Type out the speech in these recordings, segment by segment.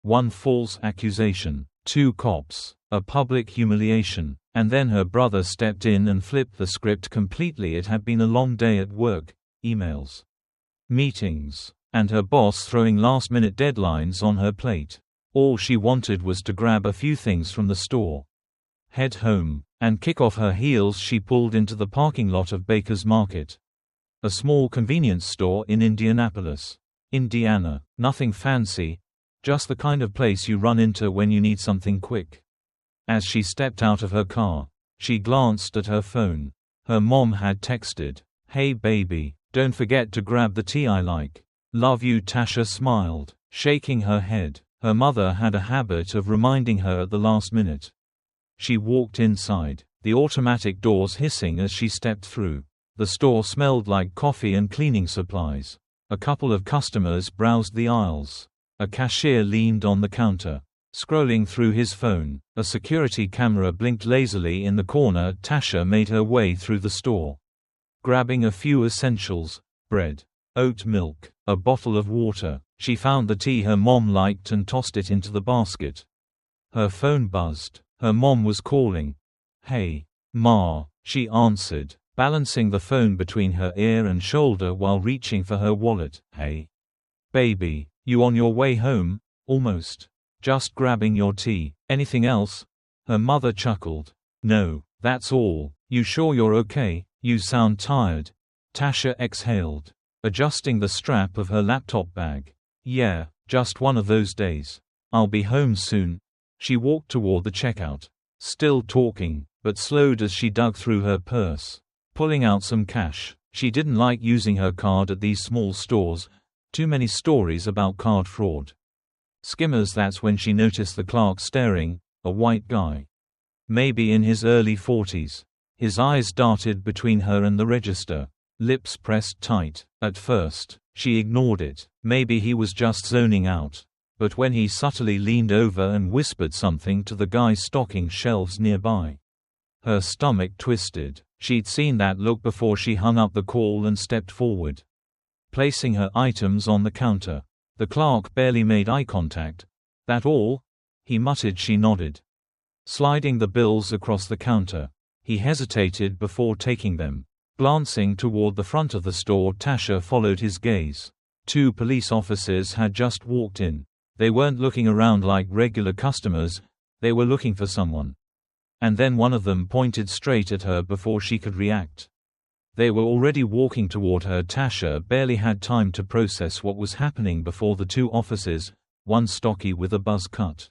One false accusation, 2 cops, a public humiliation, and then her brother stepped in and flipped the script completely. It had been a long day at work, emails, meetings, and her boss throwing last-minute deadlines on her plate. All she wanted was to grab a few things from the store, head home, and kick off her heels. She pulled into the parking lot of Baker's Market, a small convenience store in Indianapolis, Indiana. Nothing fancy, just the kind of place you run into when you need something quick. As she stepped out of her car, she glanced at her phone. Her mom had texted, "Hey baby, don't forget to grab the tea I like. Love you." Tasha smiled, shaking her head. Her mother had a habit of reminding her at the last minute. She walked inside, the automatic doors hissing as she stepped through. The store smelled like coffee and cleaning supplies. A couple of customers browsed the aisles. A cashier leaned on the counter, scrolling through his phone. A security camera blinked lazily in the corner. Tasha made her way through the store, grabbing a few essentials: bread, oat milk, a bottle of water. She found the tea her mom liked and tossed it into the basket. Her phone buzzed. Her mom was calling. "Hey, Ma," she answered, balancing the phone between her ear and shoulder while reaching for her wallet. "Hey, baby, you on your way home?" "Almost. Just grabbing your tea. Anything else?" Her mother chuckled. "No, that's all. You sure you're okay? You sound tired." Tasha exhaled, adjusting the strap of her laptop bag. "Yeah, just one of those days. I'll be home soon." She walked toward the checkout, still talking, but slowed as she dug through her purse, pulling out some cash. She didn't like using her card at these small stores. Too many stories about card fraud. Skimmers. That's when she noticed the clerk staring, a white guy, maybe in his early 40s. His eyes darted between her and the register, lips pressed tight. At first, she ignored it. Maybe he was just zoning out. But when he subtly leaned over and whispered something to the guy stocking shelves nearby, her stomach twisted. She'd seen that look before. She hung up the call and stepped forward, placing her items on the counter. The clerk barely made eye contact. "That all?" he muttered. She nodded, sliding the bills across the counter. He hesitated before taking them. Glancing toward the front of the store, Tasha followed his gaze. 2 police officers had just walked in. They weren't looking around like regular customers, they were looking for someone. And then one of them pointed straight at her before she could react. They were already walking toward her. Tasha barely had time to process what was happening before the 2 officers, one stocky with a buzz cut,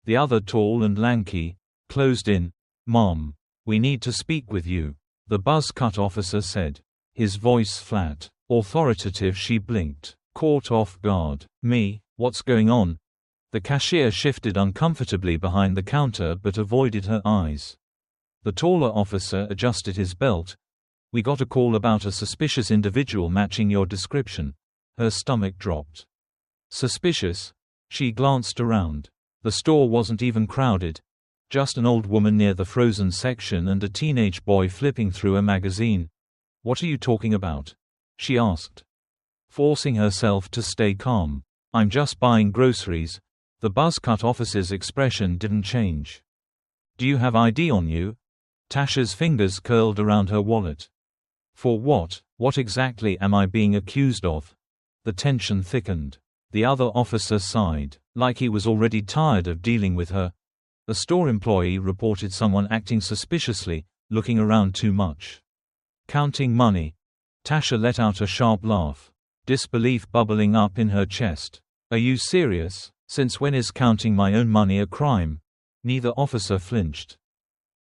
the other tall and lanky, closed in. "Mom, we need to speak with you," the buzz-cut officer said, his voice flat, authoritative. She blinked, caught off guard. "Me? What's going on?" The cashier shifted uncomfortably behind the counter but avoided her eyes. The taller officer adjusted his belt. "We got a call about a suspicious individual matching your description." Her stomach dropped. Suspicious? She glanced around. The store wasn't even crowded. Just an old woman near the frozen section and a teenage boy flipping through a magazine. "What are you talking about?" she asked, forcing herself to stay calm. "I'm just buying groceries." The buzz-cut officer's expression didn't change. "Do you have ID on you?" Tasha's fingers curled around her wallet. "For what? What exactly am I being accused of?" The tension thickened. The other officer sighed, like he was already tired of dealing with her. A store employee reported someone acting suspiciously, looking around too much, counting money. Tasha let out a sharp laugh, disbelief bubbling up in her chest. "Are you serious? Since when is counting my own money a crime?" Neither officer flinched.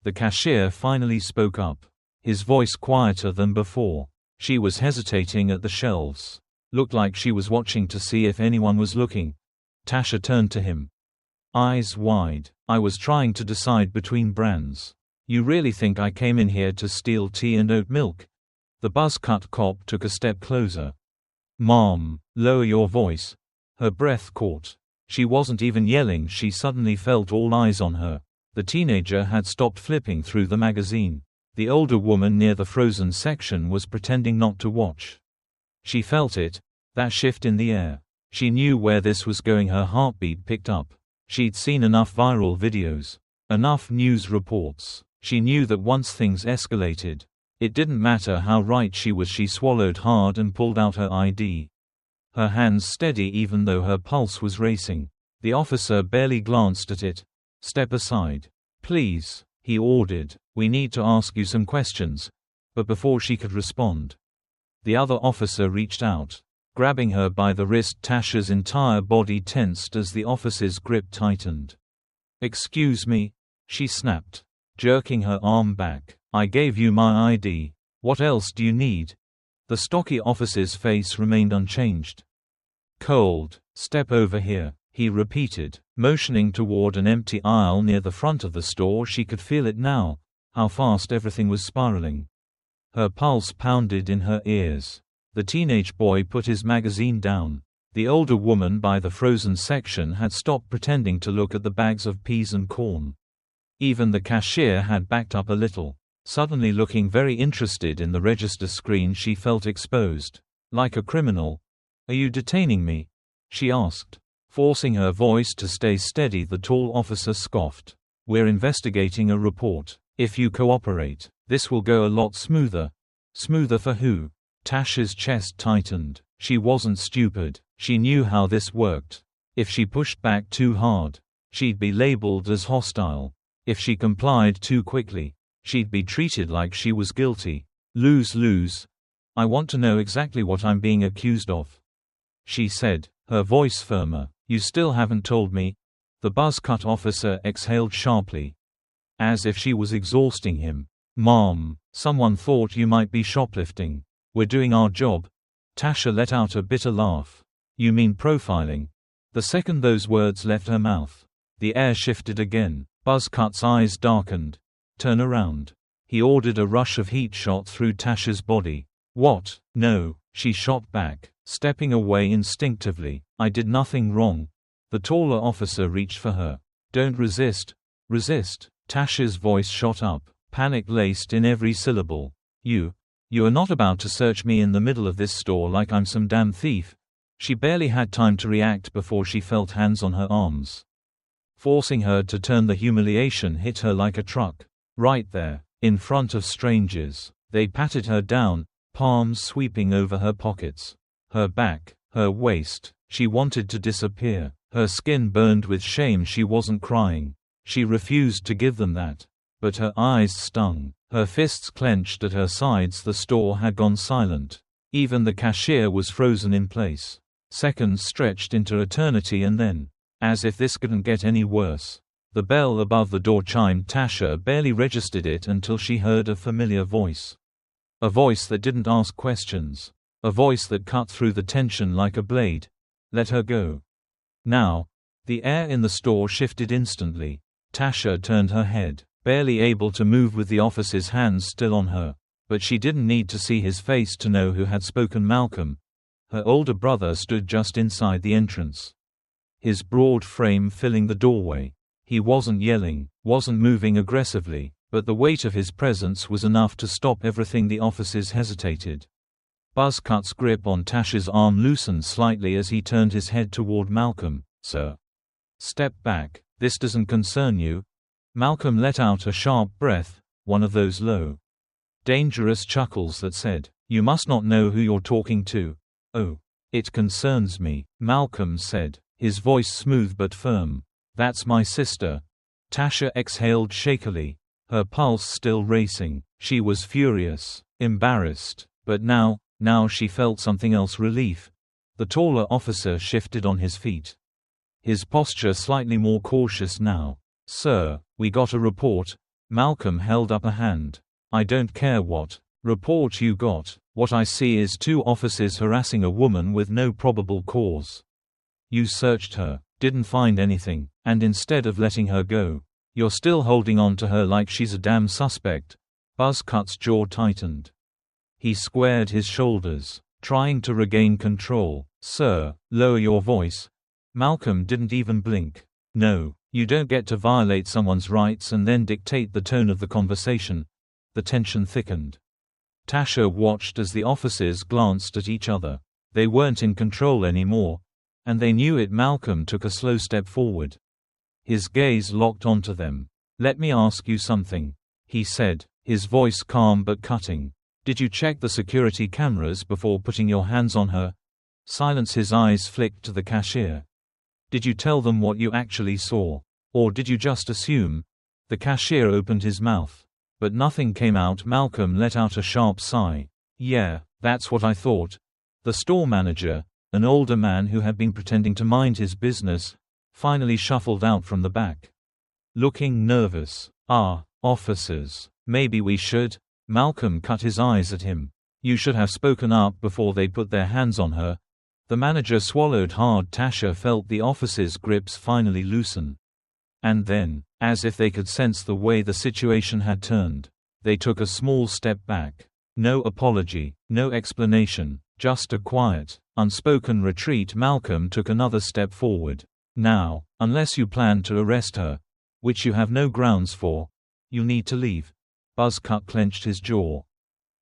The cashier finally spoke up, his voice quieter than before. She was hesitating at the shelves. Looked like she was watching to see if anyone was looking. Tasha turned to him, eyes wide. "I was trying to decide between brands. You really think I came in here to steal tea and oat milk?" The buzz-cut cop took a step closer. "Mom, lower your voice." Her breath caught. She wasn't even yelling. She suddenly felt all eyes on her. The teenager had stopped flipping through the magazine. The older woman near the frozen section was pretending not to watch. She felt it, that shift in the air. She knew where this was going. Her heartbeat picked up. She'd seen enough viral videos, enough news reports. She knew that once things escalated, it didn't matter how right she was. She swallowed hard and pulled out her ID. Her hands steady even though her pulse was racing. The officer barely glanced at it. "Step aside. Please," he ordered. "We need to ask you some questions." But before she could respond, the other officer reached out. Grabbing her by the wrist, Tasha's entire body tensed as the officer's grip tightened. "Excuse me," she snapped, jerking her arm back. "I gave you my ID. What else do you need?" The stocky officer's face remained unchanged. "Cold. Step over here," he repeated, motioning toward an empty aisle near the front of the store. She could feel it now, how fast everything was spiraling. Her pulse pounded in her ears. The teenage boy put his magazine down. The older woman by the frozen section had stopped pretending to look at the bags of peas and corn. Even the cashier had backed up a little, suddenly looking very interested in the register screen. She felt exposed. Like a criminal. "Are you detaining me?" she asked. Forcing her voice to stay steady, the tall officer scoffed. "We're investigating a report. If you cooperate, this will go a lot smoother." "Smoother for who?" Tasha's chest tightened. She wasn't stupid. She knew how this worked. If she pushed back too hard, she'd be labeled as hostile. If she complied too quickly, she'd be treated like she was guilty. Lose-lose. "I want to know exactly what I'm being accused of," she said, her voice firmer. "You still haven't told me." The buzz-cut officer exhaled sharply, as if she was exhausting him. "Mom, someone thought you might be shoplifting. We're doing our job." Tasha let out a bitter laugh. "You mean profiling?" The second those words left her mouth, the air shifted again. Buzzcut's eyes darkened. "Turn around." He ordered. A rush of heat shot through Tasha's body. "What? No," she shot back, stepping away instinctively. "I did nothing wrong." The taller officer reached for her. "Don't resist. Resist." Tasha's voice shot up, panic laced in every syllable. You are not about to search me in the middle of this store like I'm some damn thief." She barely had time to react before she felt hands on her arms, forcing her to turn. The humiliation hit her like a truck. Right there, in front of strangers. They patted her down, palms sweeping over her pockets, her back, her waist. She wanted to disappear. Her skin burned with shame. She wasn't crying. She refused to give them that. But her eyes stung. Her fists clenched at her sides. The store had gone silent. Even the cashier was frozen in place. Seconds stretched into eternity, and then, as if this couldn't get any worse, the bell above the door chimed. Tasha barely registered it until she heard a familiar voice. A voice that didn't ask questions. A voice that cut through the tension like a blade. "Let her go." Now. The air in the store shifted instantly. Tasha turned her head, barely able to move with the officer's hands still on her. But she didn't need to see his face to know who had spoken. Malcolm. Her older brother stood just inside the entrance, his broad frame filling the doorway. He wasn't yelling, wasn't moving aggressively, but the weight of his presence was enough to stop everything. The officers hesitated. Buzzcut's grip on Tasha's arm loosened slightly as he turned his head toward Malcolm. "Sir. Step back. This doesn't concern you." Malcolm let out a sharp breath, one of those low, dangerous chuckles that said, "You must not know who you're talking to." "Oh. It concerns me," Malcolm said, his voice smooth but firm. "That's my sister." Tasha exhaled shakily, her pulse still racing. She was furious, embarrassed, but now she felt something else. Relief. The taller officer shifted on his feet, his posture slightly more cautious now. "Sir, we got a report." Malcolm held up a hand. "I don't care what report you got. What I see is two officers harassing a woman with no probable cause. You searched her, didn't find anything, and instead of letting her go, you're still holding on to her like she's a damn suspect." Buzzcut's jaw tightened. He squared his shoulders, trying to regain control. "Sir, lower your voice." Malcolm didn't even blink. "No. You don't get to violate someone's rights and then dictate the tone of the conversation." The tension thickened. Tasha watched as the officers glanced at each other. They weren't in control anymore. And they knew it. Malcolm took a slow step forward. His gaze locked onto them. "Let me ask you something," he said, his voice calm but cutting. "Did you check the security cameras before putting your hands on her?" Silence. His eyes flicked to the cashier. "Did you tell them what you actually saw? Or did you just assume?" The cashier opened his mouth. But nothing came out. Malcolm let out a sharp sigh. "Yeah, that's what I thought." The store manager, an older man who had been pretending to mind his business, finally shuffled out from the back, looking nervous. Officers, maybe we should." Malcolm cut his eyes at him. "You should have spoken up before they put their hands on her." The manager swallowed hard. Tasha felt the officers' grips finally loosen. And then, as if they could sense the way the situation had turned, they took a small step back. No apology, no explanation, just a quiet, unspoken retreat. Malcolm took another step forward. "Now, unless you plan to arrest her, which you have no grounds for, you'll need to leave." Buzzcut clenched his jaw,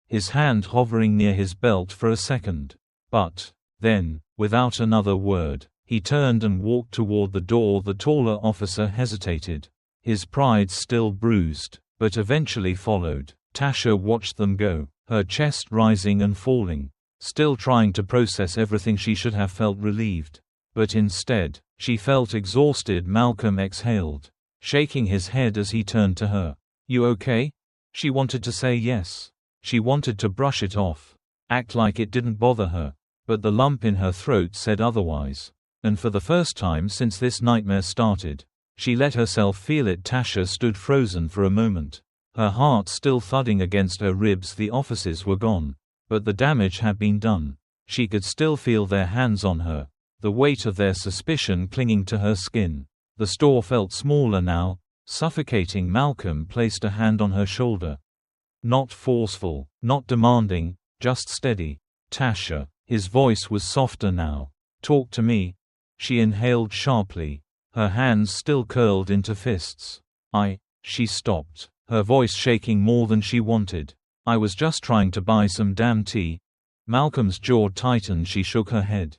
his hand hovering near his belt for a second. But then, without another word, he turned and walked toward the door. The taller officer hesitated, his pride still bruised, but eventually followed. Tasha watched them go, her chest rising and falling, still trying to process everything. She should have felt relieved, but instead, she felt exhausted. Malcolm exhaled, shaking his head as he turned to her. "You okay?" She wanted to say yes. She wanted to brush it off, act like it didn't bother her, but the lump in her throat said otherwise. And for the first time since this nightmare started, she let herself feel it. Tasha stood frozen for a moment, her heart still thudding against her ribs. The officers were gone, but the damage had been done. She could still feel their hands on her, the weight of their suspicion clinging to her skin. The store felt smaller now, suffocating. Malcolm placed a hand on her shoulder. Not forceful, not demanding, just steady. "Tasha." His voice was softer now. "Talk to me." She inhaled sharply, her hands still curled into fists. She stopped, her voice shaking more than she wanted. "I was just trying to buy some damn tea." Malcolm's jaw tightened. She shook her head,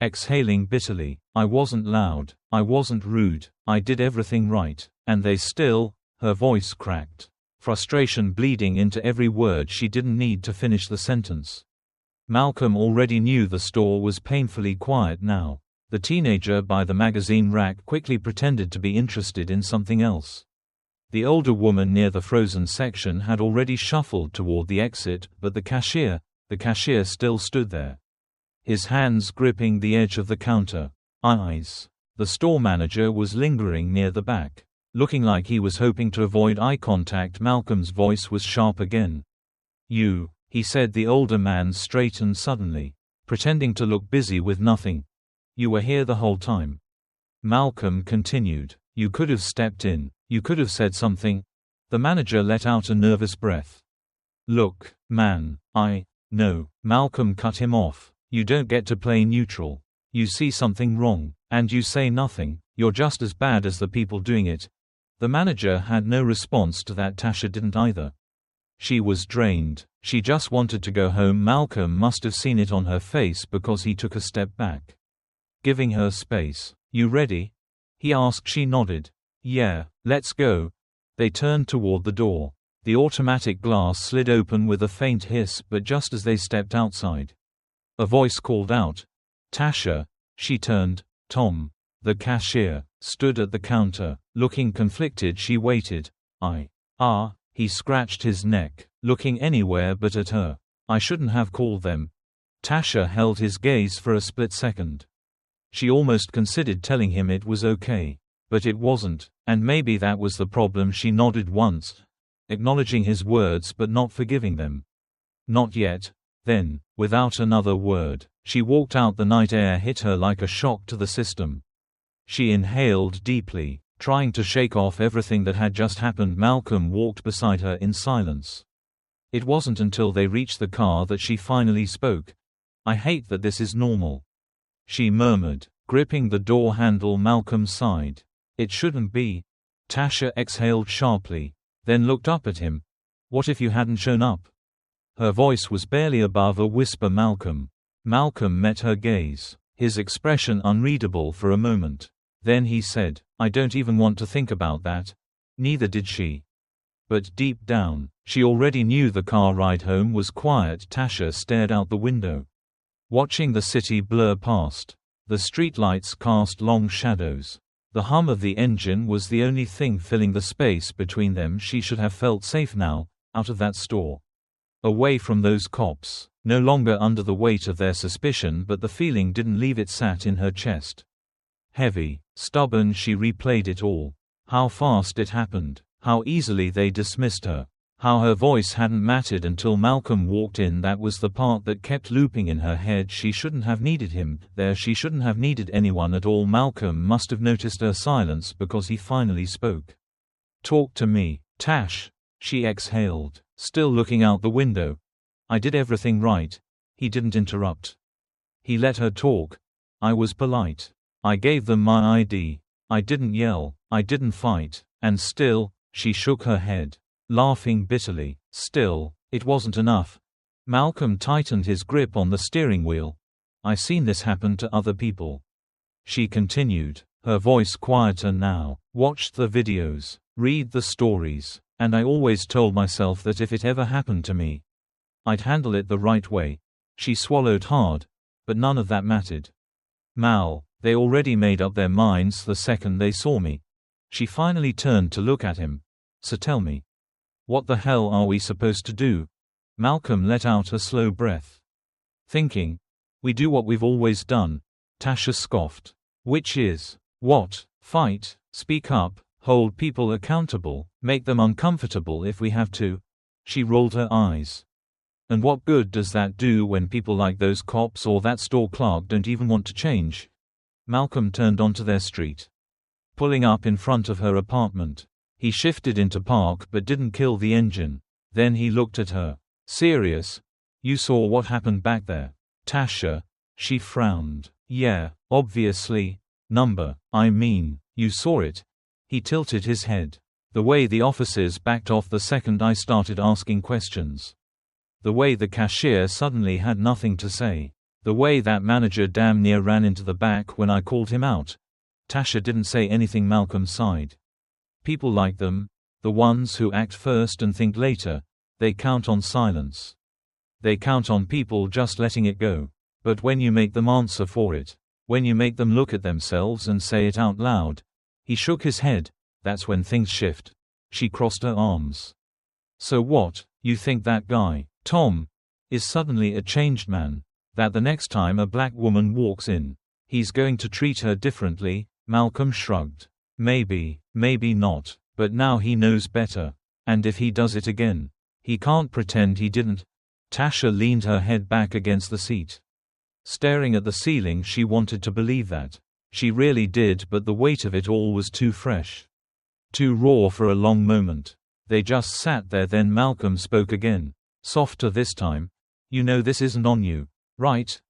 exhaling bitterly. "I wasn't loud, I wasn't rude, I did everything right. And they still—" Her voice cracked, frustration bleeding into every word. She didn't need to finish the sentence. Malcolm already knew the store was painfully quiet now. The teenager by the magazine rack quickly pretended to be interested in something else. The older woman near the frozen section had already shuffled toward the exit, but the cashier still stood there, his hands gripping the edge of the counter. Eyes. The store manager was lingering near the back, looking like he was hoping to avoid eye contact. Malcolm's voice was sharp again. "You," he said. The older man straightened suddenly, pretending to look busy with nothing. "You were here the whole time." Malcolm continued. "You could have stepped in. You could have said something." The manager let out a nervous breath. "Look, man, no." Malcolm cut him off. "You don't get to play neutral. You see something wrong, and you say nothing. You're just as bad as the people doing it." The manager had no response to that. Tasha didn't either. She was drained. She just wanted to go home. Malcolm must have seen it on her face because he took a step back, giving her space. "You ready?" he asked. She nodded. "Yeah, let's go." They turned toward the door. The automatic glass slid open with a faint hiss, but just as they stepped outside, a voice called out, "Tasha." She turned. Tom, the cashier, stood at the counter, looking conflicted. She waited. He scratched his neck, looking anywhere but at her. "I shouldn't have called them." Tasha held his gaze for a split second. She almost considered telling him it was okay. But it wasn't, and maybe that was the problem. She nodded once, acknowledging his words but not forgiving them. "Not yet." Then, without another word, she walked out. The night air hit her like a shock to the system. She inhaled deeply, trying to shake off everything that had just happened. Malcolm walked beside her in silence. It wasn't until they reached the car that she finally spoke. "I hate that this is normal," she murmured, gripping the door handle. Malcolm sighed. "It shouldn't be." Tasha exhaled sharply, then looked up at him. "What if you hadn't shown up?" Her voice was barely above a whisper. Malcolm met her gaze, his expression unreadable for a moment. Then he said, "I don't even want to think about that." Neither did she. But deep down, she already knew the car ride home was quiet. Tasha stared out the window, watching the city blur past. The streetlights cast long shadows. The hum of the engine was the only thing filling the space between them. She should have felt safe now, out of that store. Away from those cops, no longer under the weight of their suspicion, but the feeling didn't leave. It sat in her chest. Heavy, stubborn. She replayed it all. How fast it happened. How easily they dismissed her. How her voice hadn't mattered until Malcolm walked in. That was the part that kept looping in her head. She shouldn't have needed him there. She shouldn't have needed anyone at all. Malcolm must have noticed her silence because he finally spoke. "Talk to me, Tash," she exhaled, still looking out the window. "I did everything right." He didn't interrupt. He let her talk. "I was polite. I gave them my ID. I didn't yell. I didn't fight." And still, she shook her head, laughing bitterly. Still, it wasn't enough. Malcolm tightened his grip on the steering wheel. "I seen this happen to other people," she continued, her voice quieter now. "Watched the videos, read the stories, and I always told myself that if it ever happened to me, I'd handle it the right way." She swallowed hard, but none of that mattered. "Mal, they already made up their minds the second they saw me." She finally turned to look at him. "So tell me, what the hell are we supposed to do?" Malcolm let out a slow breath. "Thinking. We do what we've always done," Tasha scoffed. "Which is, what? Fight, speak up, hold people accountable, make them uncomfortable if we have to." She rolled her eyes. "And what good does that do when people like those cops or that store clerk don't even want to change?" Malcolm turned onto their street, pulling up in front of her apartment. He shifted into park but didn't kill the engine. Then he looked at her. "Serious? You saw what happened back there?" "Tasha." She frowned. "Yeah, obviously. I mean, you saw it." He tilted his head. "The way the officers backed off the second I started asking questions. The way the cashier suddenly had nothing to say. The way that manager damn near ran into the back when I called him out." Tasha didn't say anything. Malcolm sighed. "People like them, the ones who act first and think later, they count on silence. They count on people just letting it go. But when you make them answer for it, when you make them look at themselves and say it out loud," he shook his head, "that's when things shift." She crossed her arms. "So what, you think that guy, Tom, is suddenly a changed man? That the next time a black woman walks in, he's going to treat her differently?" Malcolm shrugged. "Maybe, maybe not, but now he knows better. And if he does it again, he can't pretend he didn't." Tasha leaned her head back against the seat, staring at the ceiling. She wanted to believe that. She really did, but the weight of it all was too fresh, too raw for a long moment. They just sat there. Then Malcolm spoke again, softer this time. "You know this isn't on you, right?"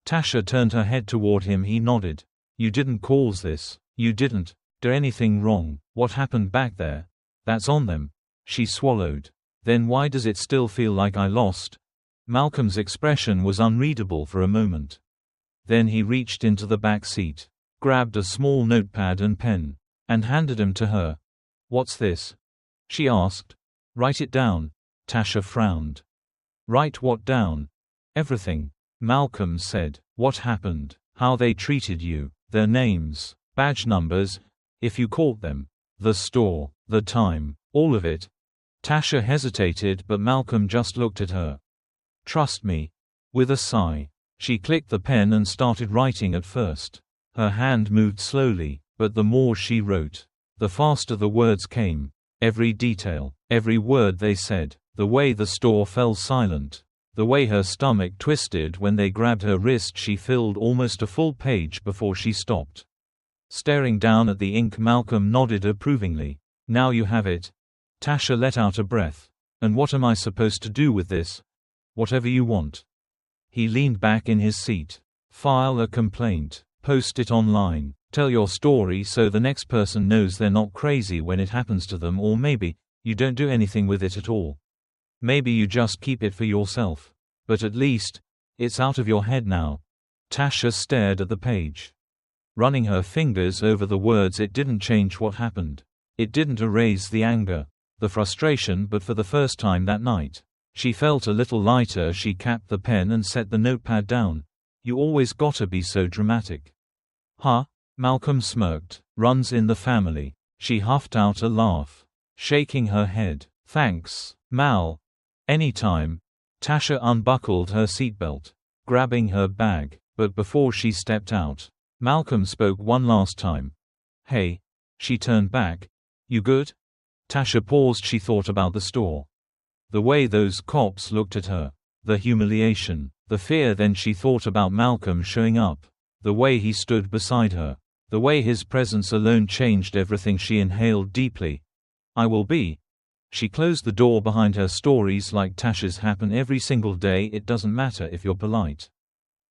Tasha turned her head toward him. He nodded. "You didn't cause this. You didn't do anything wrong. What happened back there, that's on them." She swallowed. "Then why does it still feel like I lost?" Malcolm's expression was unreadable for a moment. Then he reached into the back seat, grabbed a small notepad and pen, and handed them to her. "What's this?" she asked. "Write it down." Tasha frowned. "Write what down?" "Everything," Malcolm said. "What happened, how they treated you, their names, badge numbers, if you caught them, the store, the time, all of it." Tasha hesitated, but Malcolm just looked at her. "Trust me." With a sigh, she clicked the pen and started writing. At first, her hand moved slowly, but the more she wrote, the faster the words came. Every detail, every word they said, the way the store fell silent, the way her stomach twisted when they grabbed her wrist. She filled almost a full page before she stopped. Staring down at the ink, Malcolm nodded approvingly. "Now you have it." Tasha let out a breath. "And what am I supposed to do with this?" "Whatever you want." He leaned back in his seat. "File a complaint. Post it online. Tell your story so the next person knows they're not crazy when it happens to them. Or maybe you don't do anything with it at all. Maybe you just keep it for yourself. But at least it's out of your head now." Tasha stared at the page. Running her fingers over the words, it didn't change what happened. It didn't erase the anger, the frustration, but for the first time that night, she felt a little lighter as she capped the pen and set the notepad down. You always gotta be so dramatic. Huh? Malcolm smirked. Runs in the family. She huffed out a laugh, shaking her head. Thanks, Mal. Anytime. Tasha unbuckled her seatbelt, grabbing her bag, but before she stepped out, Malcolm spoke one last time. Hey. She turned back. You good? Tasha paused. She thought about the store. The way those cops looked at her. The humiliation. The fear. Then she thought about Malcolm showing up. The way he stood beside her. The way his presence alone changed everything. She inhaled deeply. I will be. She closed the door behind her. Stories like Tasha's happen every single day. It doesn't matter if you're polite,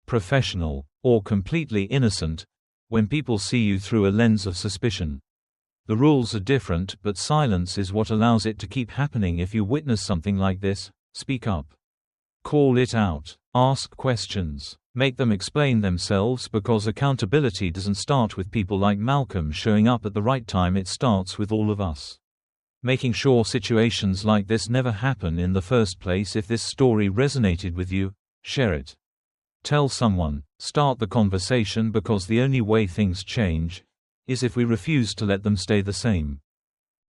professional, or completely innocent. When people see you through a lens of suspicion, the rules are different, but silence is what allows it to keep happening. If you witness something like this, speak up. Call it out. Ask questions. Make them explain themselves, because accountability doesn't start with people like Malcolm showing up at the right time. It starts with all of us making sure situations like this never happen in the first place. If this story resonated with you, share it. Tell someone. Start the conversation, because the only way things change is if we refuse to let them stay the same.